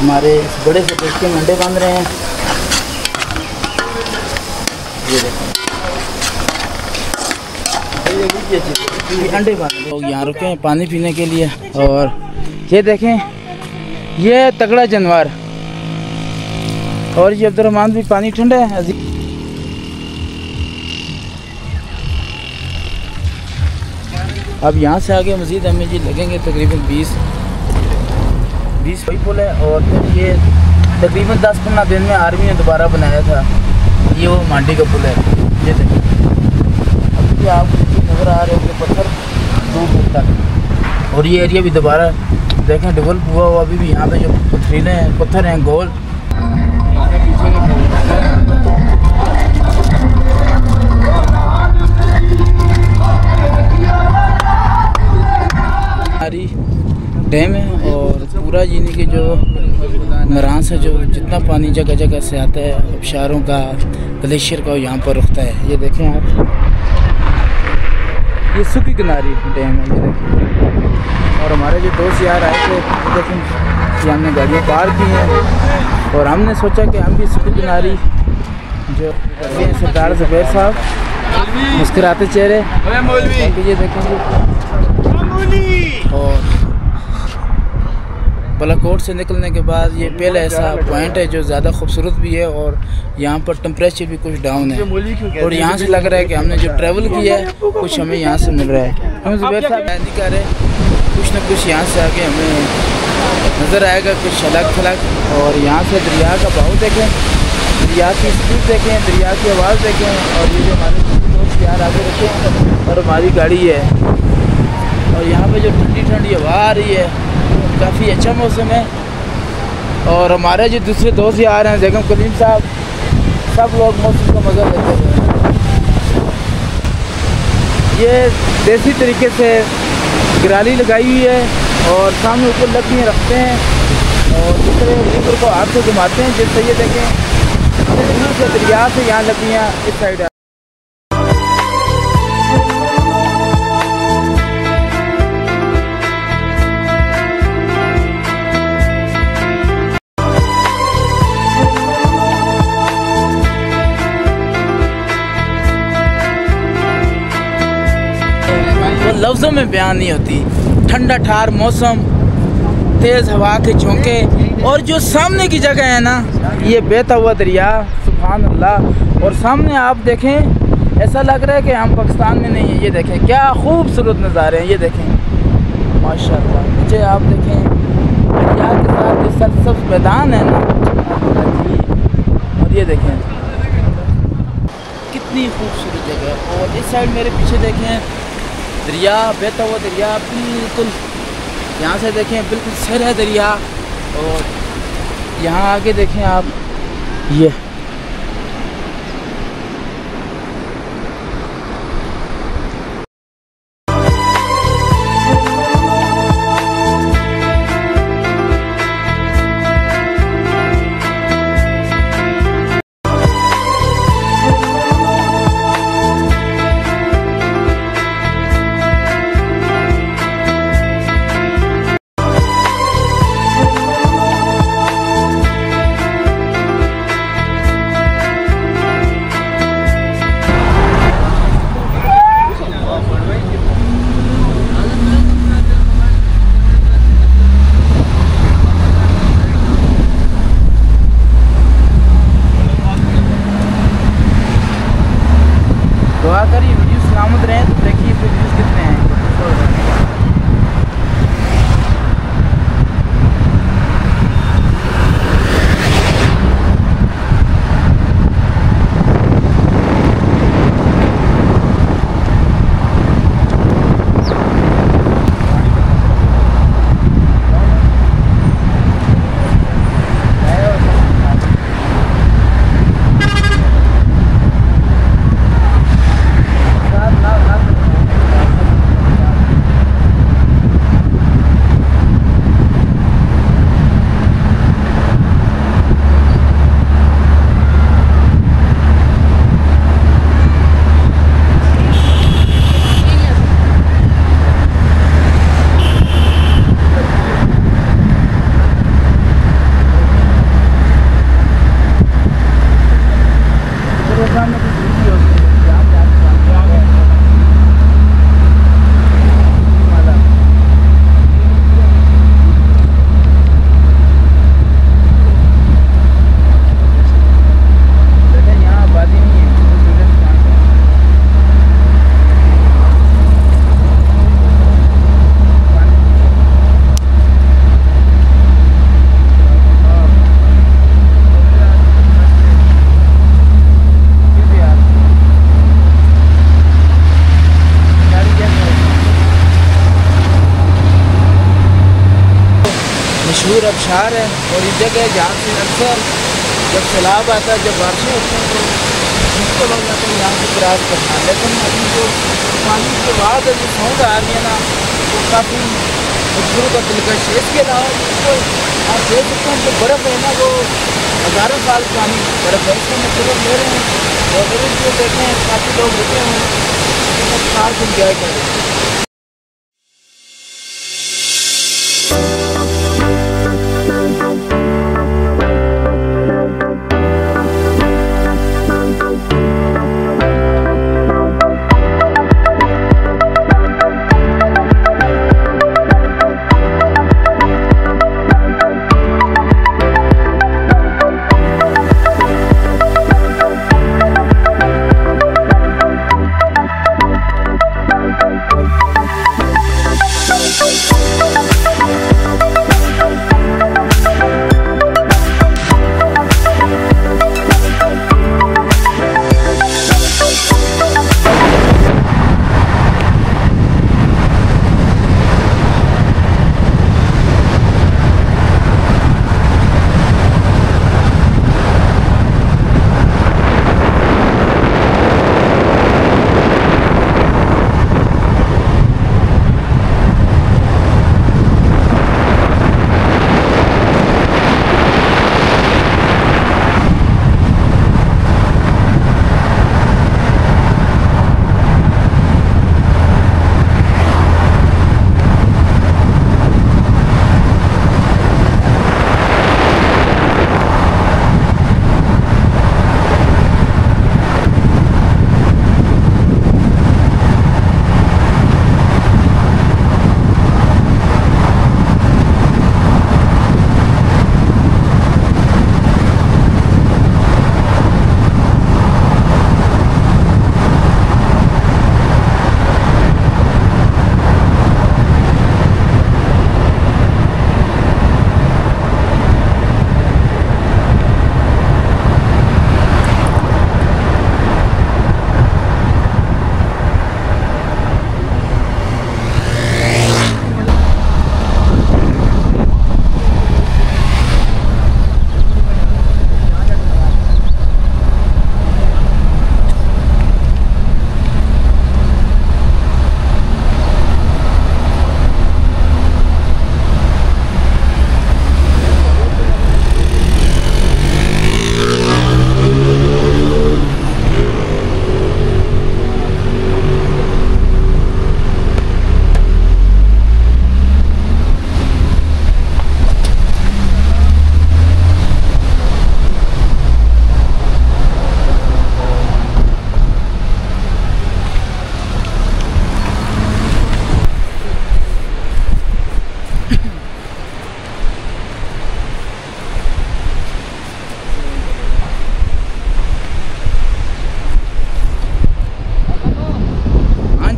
हमारे इस बड़े से पेट के अंडे बांध रहे हैं। ये देखें अंडे बांध रहे। लोग यहाँ रुके हैं पानी पीने के लिए। और ये देखें ये तगड़ा जानवर। और ये अब्दुर्रहमान भी पानी ठंडा है। अब यहाँ से आगे मज़ीद हमें जी लगेंगे तकरीबन 20 पुल है। और फिर ये तकरीबन 10-15 दिन में आर्मी ने दोबारा बनाया था। ये वो मांडी का पुल है। ये देखिए अभी आपको नज़र आ रहे होंगे पत्थर दूर तक। और ये एरिया भी दोबारा देखें डेवलप हुआ हुआ। अभी भी यहाँ पे जो पथरीले हैं पत्थर हैं गोल। डैम है और पूरा यानी कि जो नरान से जो जितना पानी जगह जगह से आता है आबशारों का ग्लेशियर का यहाँ पर रुकता है। ये देखें आप ये सूखी किनारी डैम है। ये देखें और हमारे जो दोस्त यार आए थे देखें कि हमने गाड़ियाँ पार्क की हैं और हमने सोचा कि हम भी सूखी किनारी जो सरदार ज़ुबैर साहब मुस्कुराते चेहरे ये देखेंगे। और बालाकोट से निकलने के बाद ये पहला ऐसा पॉइंट है जो ज़्यादा खूबसूरत भी है और यहाँ पर टेम्परेचर भी कुछ डाउन है। और यहाँ से लग रहा है कि हमने जो ट्रैवल किया है कुछ हमें यहाँ से मिल रहा है। हम ज़ुबैर साहब नहीं कर रहे कुछ ना कुछ यहाँ से आगे हमें नज़र आएगा कुछ अलग थलग। और यहाँ से दरिया का बहाव देखें, दरिया की स्पीड देखें, दरिया की आवाज़ देखें। और ये जो हमारे दोस्त यार आगे रखें और हमारी गाड़ी है। और यहाँ पे जो ठंडी ठंडी हवा आ रही है काफ़ी अच्छा मौसम है। और हमारे जो दूसरे दोस्त यार हैं बेगम कलीम साहब सब लोग मौसम का मज़ा लेते हैं। ये देसी तरीके से गिराली लगाई हुई है और सामने ऊपर लकड़ियाँ रखते हैं और दूसरे लीवर को हाथ से घुमाते हैं जिससे ये देखें दरिया से यहाँ लकड़ियाँ इस साइड। लफ्ज़ों में बयान नहीं होती। ठंडा ठार मौसम, तेज़ हवा के झोंके और जो सामने की जगह है ना ये बहता हुआ दरिया सुभान अल्लाह। और सामने आप देखें ऐसा लग रहा है कि हम पाकिस्तान में नहीं है। ये देखें क्या खूबसूरत नज़ारे हैं। ये देखें माशाअल्लाह। नीचे आप देखें दरिया के साथ जो सरसब्ज़ मैदान है ना और ये देखें कितनी खूबसूरत जगह है। और इस साइड मेरे पीछे देखें दरिया बहता हुआ दरिया बिल्कुल यहाँ से देखें बिल्कुल सर है दरिया। और यहाँ आगे देखें आप ये शार है और ये जगह जहाँ से अक्सर जब सैलाब आता है, जब बारिशें होती हैं तो मुश्किल हो जाता है यहाँ से क्रॉस करना। लेकिन अभी जो पानी के बाद जो साउंड आ रही है ना वो काफ़ी खूबसूरत और दिलकश है। इसके अलावा जो आप देख सकते हैं जो बर्फ़ है ना वो हज़ारों साल पुरानी बर्फ़ है, इसको मतलब ले रहे हैं और अभी जो देखें काफ़ी लोग रुके हैं तो खास इंजॉय कर रहे हैं।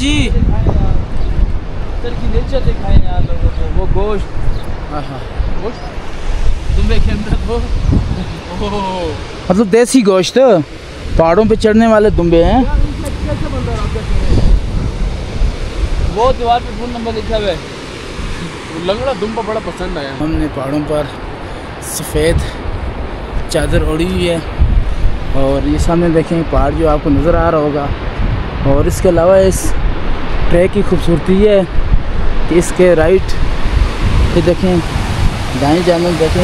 जी की नेचर दिखाएं यार लोगों को। वो गोश्त, हाँ गोश्त दुम्बे के अंदर वो मतलब देसी गोश्त पहाड़ों पे चढ़ने वाले दुम्बे हैं। वो दीवार पे फोन नंबर लिखा हुआ है। लंगड़ा दुम्बा बड़ा पसंद आया। हमने पहाड़ों पर सफ़ेद चादर ओढ़ी हुई है और ये सामने देखें पहाड़ जो आपको नज़र आ रहा होगा। और इसके अलावा इस ट्रैक की खूबसूरती है कि इसके राइट ये देखें, दाएं जानिब देखें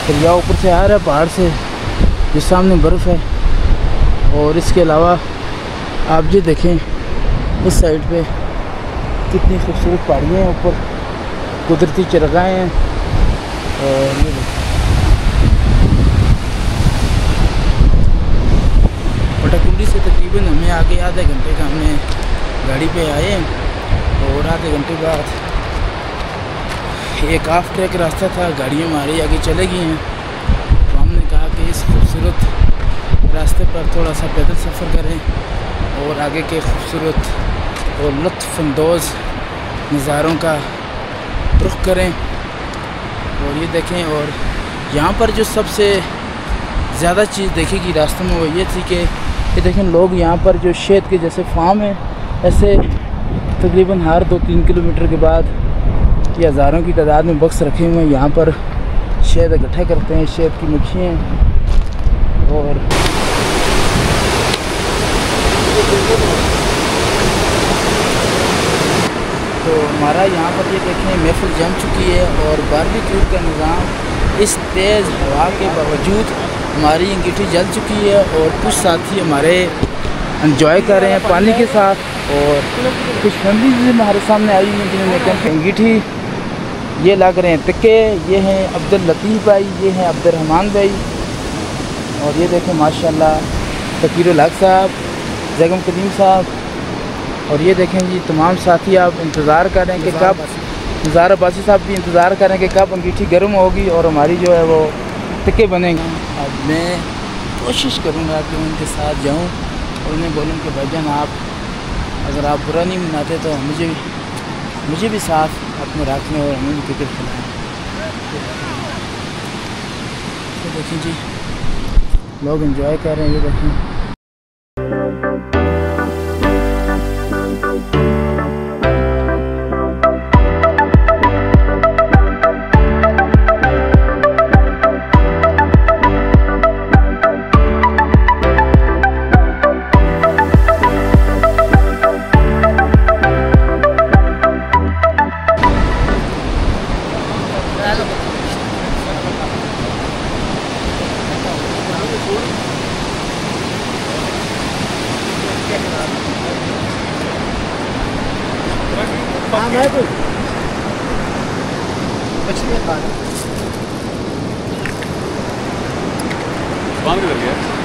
दरिया ऊपर से आ रहा है पहाड़ से, जो सामने बर्फ़ है। और इसके अलावा आप जो देखें इस साइड पे कितनी खूबसूरत पहाड़ियाँ हैं, ऊपर कुदरती चरगाहें हैं। और ये पटाकुंडी से तकरीबन हमें आगे आधे घंटे का हमने गाड़ी पे आए और आधे घंटे बाद एक ऑफ ट्रैक रास्ता था, गाड़ियाँ हमारी आगे चले गई हैं। तो हमने कहा कि इस खूबसूरत रास्ते पर थोड़ा सा पैदल सफ़र करें और आगे के खूबसूरत और लुत्फ़अंदोज़ नज़ारों का रुख करें। और ये देखें, और यहाँ पर जो सबसे ज़्यादा चीज़ देखेगी रास्ते में वो ये थी कि ये देखें लोग यहाँ पर जो शहद के जैसे फार्म है, ऐसे तकरीबन हर 2-3 किलोमीटर के बाद ये हज़ारों की तादाद में बक्स रखे हुए हैं। यहाँ पर शहद इकट्ठा करते हैं, शहद की मक्खियाँ। और तो हमारा यहाँ पर ये देखें महफिल जम चुकी है और बारबेक्यू का निज़ाम इस तेज़ हवा के बावजूद हमारी अंगीठी जल चुकी है और कुछ साथी हमारे एंजॉय कर रहे हैं पानी के साथ और कुछ फैमिली भी हमारे सामने आई हुई हैं जिन्होंने कहा अंगीठी ये लग रहे हैं तिक्के। ये हैं अब्दुल लतीफ़ भाई, ये हैं अब्दुर्रहमान भाई और ये देखें माशाल्लाह फ़कीरुल हक साहब, जगम कदीम साहब। और ये देखें जी तमाम साथी आप इंतज़ार कर रहे हैं कि कब नज़ार अब्बासी साहब भी इंतज़ार कर रहे हैं कि कब अंगीठी गर्म होगी और हमारी जो है वो टिक्के बनेंगे। अब मैं कोशिश करूँगा कि उनके साथ जाऊँ और उन्हें बोलूँ कि भाईजान आप अगर आप बुरा नहीं मनाते तो मुझे भी साथ अपने रखने और हमें भी क्रिकेट खिलाएँ। तो देखें जी लोग एंजॉय कर रहे हैं, ये देखें। हाँ भाई कोई मछली खा रहे हैं।